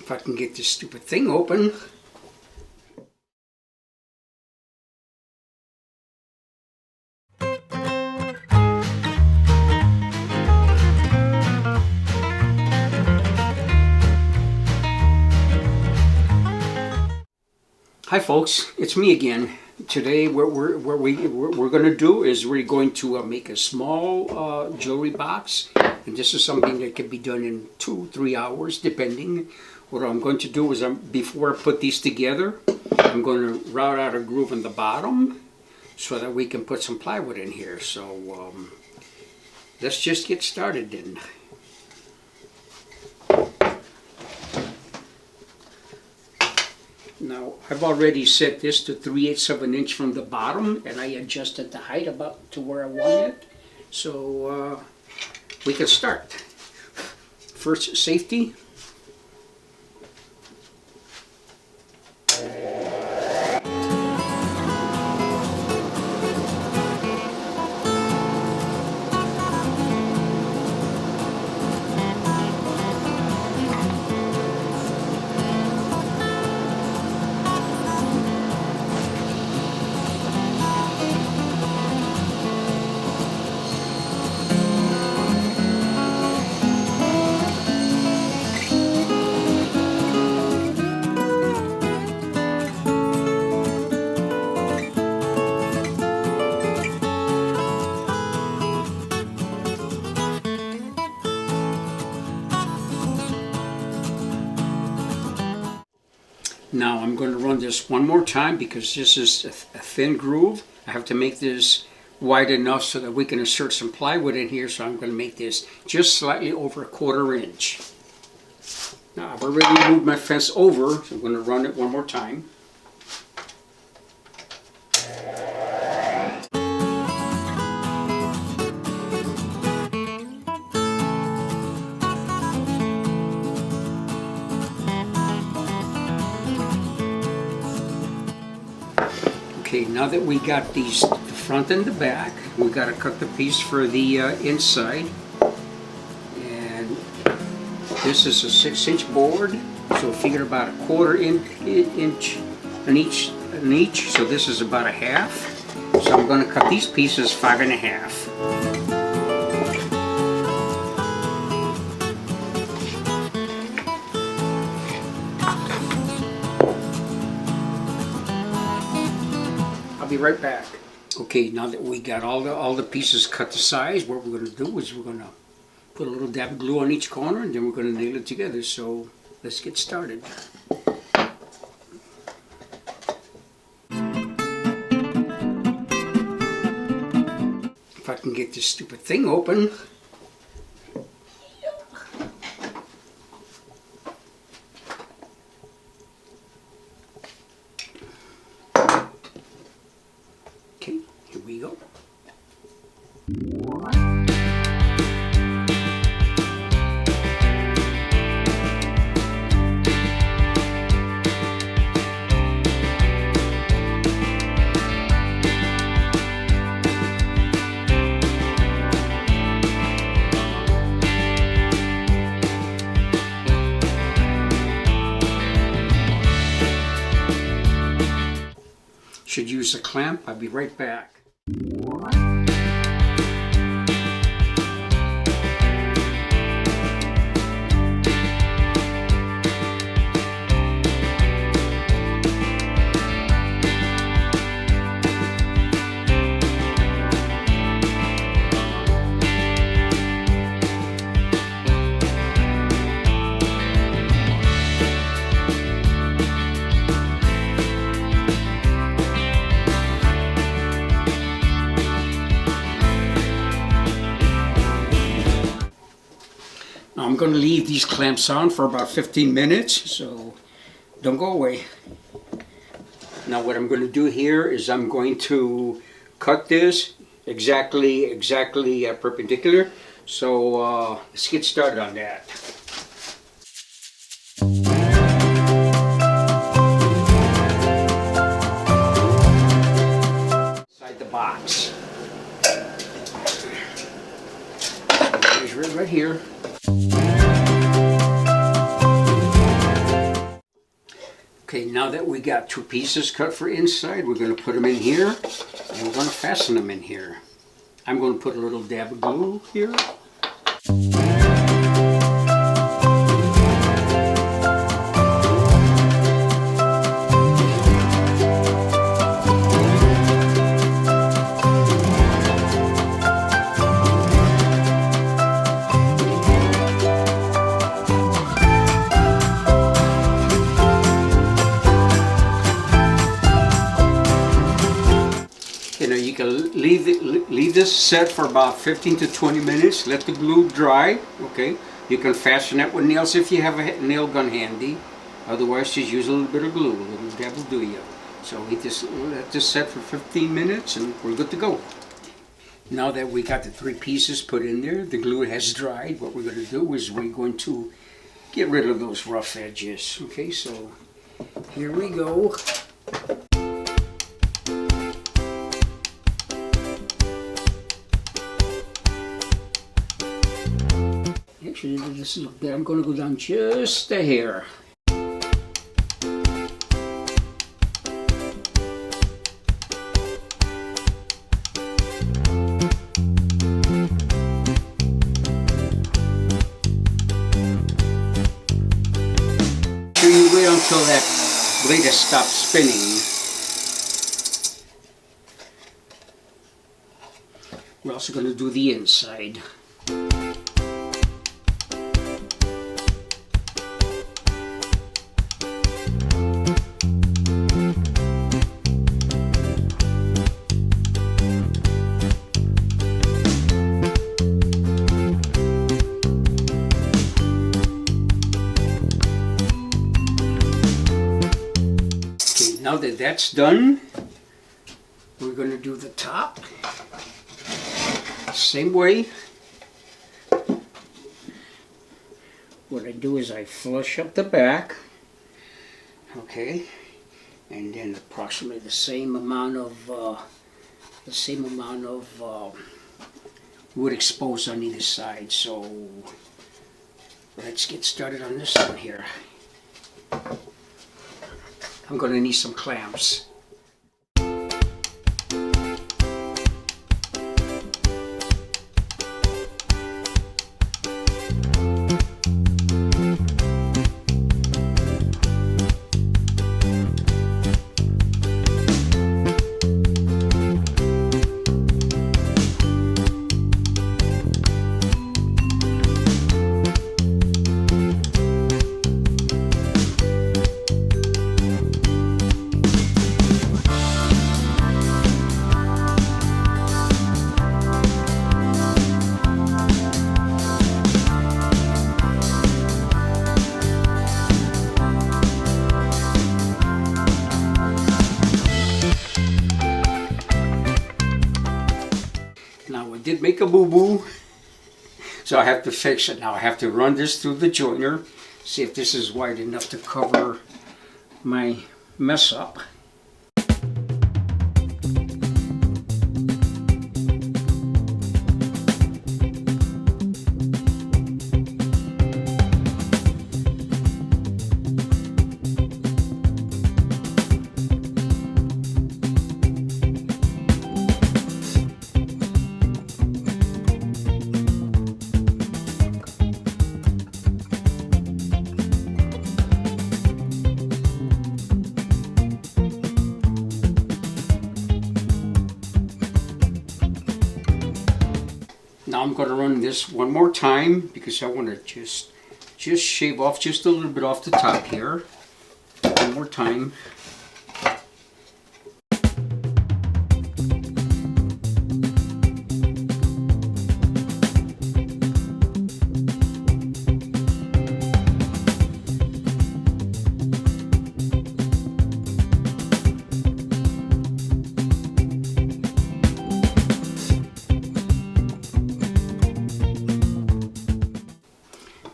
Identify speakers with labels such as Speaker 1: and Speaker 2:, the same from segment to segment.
Speaker 1: If I can get this stupid thing open. Hi folks, it's me again. Today what we're going to do is we're going to make a small jewelry box, and this is something that can be done in 2-3 hours depending. What I'm going to do is before I put these together, I'm going to route out a groove in the bottom so that we can put some plywood in here. So let's just get started then. Now, I've already set this to 3/8 of an inch from the bottom, and I adjusted the height about to where I want it. So we can start. First, safety. Now I'm going to run this one more time because this is a thin groove. I have to make this wide enough so that we can insert some plywood in here, so I'm going to make this just slightly over 1/4 inch. Now I've already moved my fence over, so I'm going to run it one more time. Okay, now that we got these, the front and the back, we got to cut the piece for the inside. And this is a 6-inch board, so figure about 1/4 inch on each. So this is about 1/2. So I'm going to cut these pieces 5.5. I'll be right back. Okay, now that we got all the pieces cut to size, what we're going to do is we're going to put a little dab of glue on each corner, and then we're going to nail it together. So let's get started. If I can get this stupid thing open. Okay, here we go. Should use a clamp. I'll be right back. Now I'm going to leave these clamps on for about 15 minutes, so don't go away. Now what I'm going to do here is I'm going to cut this exactly perpendicular. So let's get started on that. Inside the box. Here's right here. Okay, now that we got 2 pieces cut for inside, we're going to put them in here and we're going to fasten them in here. I'm going to put a little dab of glue here. You know, you can leave this set for about 15 to 20 minutes. Let the glue dry. Okay, you can fasten it with nails if you have a nail gun handy. Otherwise, just use a little bit of glue. A little dab will do you. So we just let this set for 15 minutes, and we're good to go. Now that we got the 3 pieces put in there, the glue has dried. What we're going to do is we're going to get rid of those rough edges. Okay, so here we go. Actually, this is there. I'm going to go down just a hair. So you wait until that blade has stopped spinning. We're also going to do the inside. Now that that's done, we're going to do the top. Same way. What I do is I flush up the back, okay, and then approximately the same amount of wood exposed on either side. So let's get started on this one here. I'm going to need some clamps. Did make a boo-boo, so I have to fix it now. I have to run this through the joiner, see if this is wide enough to cover my mess up. Now I'm going to run this one more time because I want to just shave off just a little bit off the top here. One more time.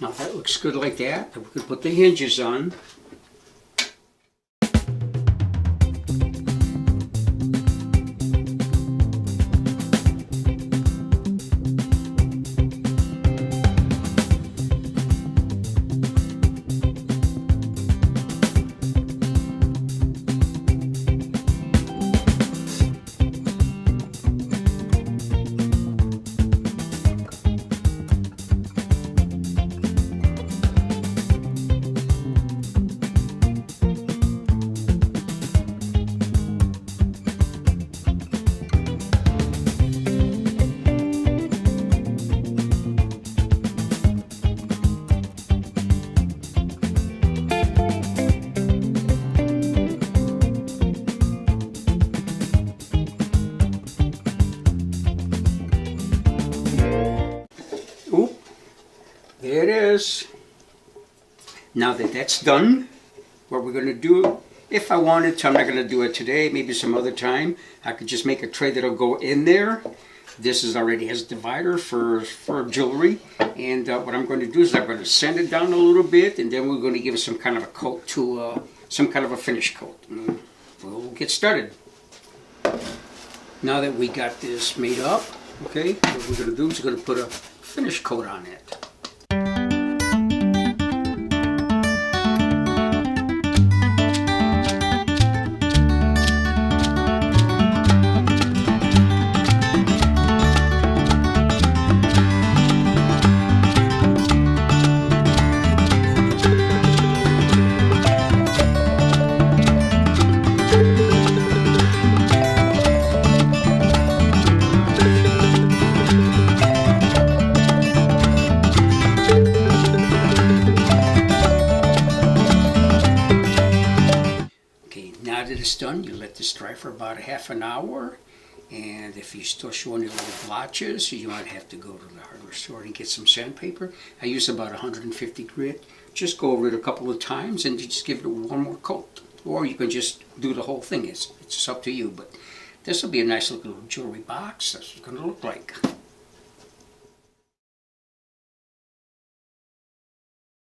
Speaker 1: Now that looks good like that. We could put the hinges on. There it is. Now that that's done, what we're going to do, if I wanted to, I'm not going to do it today, maybe some other time, I could just make a tray that'll go in there. This is already has a divider for jewelry, and what I'm going to do is I'm going to sand it down a little bit, and then we're going to give it some kind of a coat to, some kind of a finish coat. And we'll get started. Now that we got this made up, okay, what we're going to do is we're going to put a finish coat on it. Now that it's done, you let this dry for about a half an hour, and if you're still showing your little blotches, you might have to go to the hardware store and get some sandpaper. I use about 150 grit. Just go over it a couple of times and just give it one more coat. Or you can just do the whole thing. It's up to you, but this will be a nice little jewelry box. That's what it's going to look like.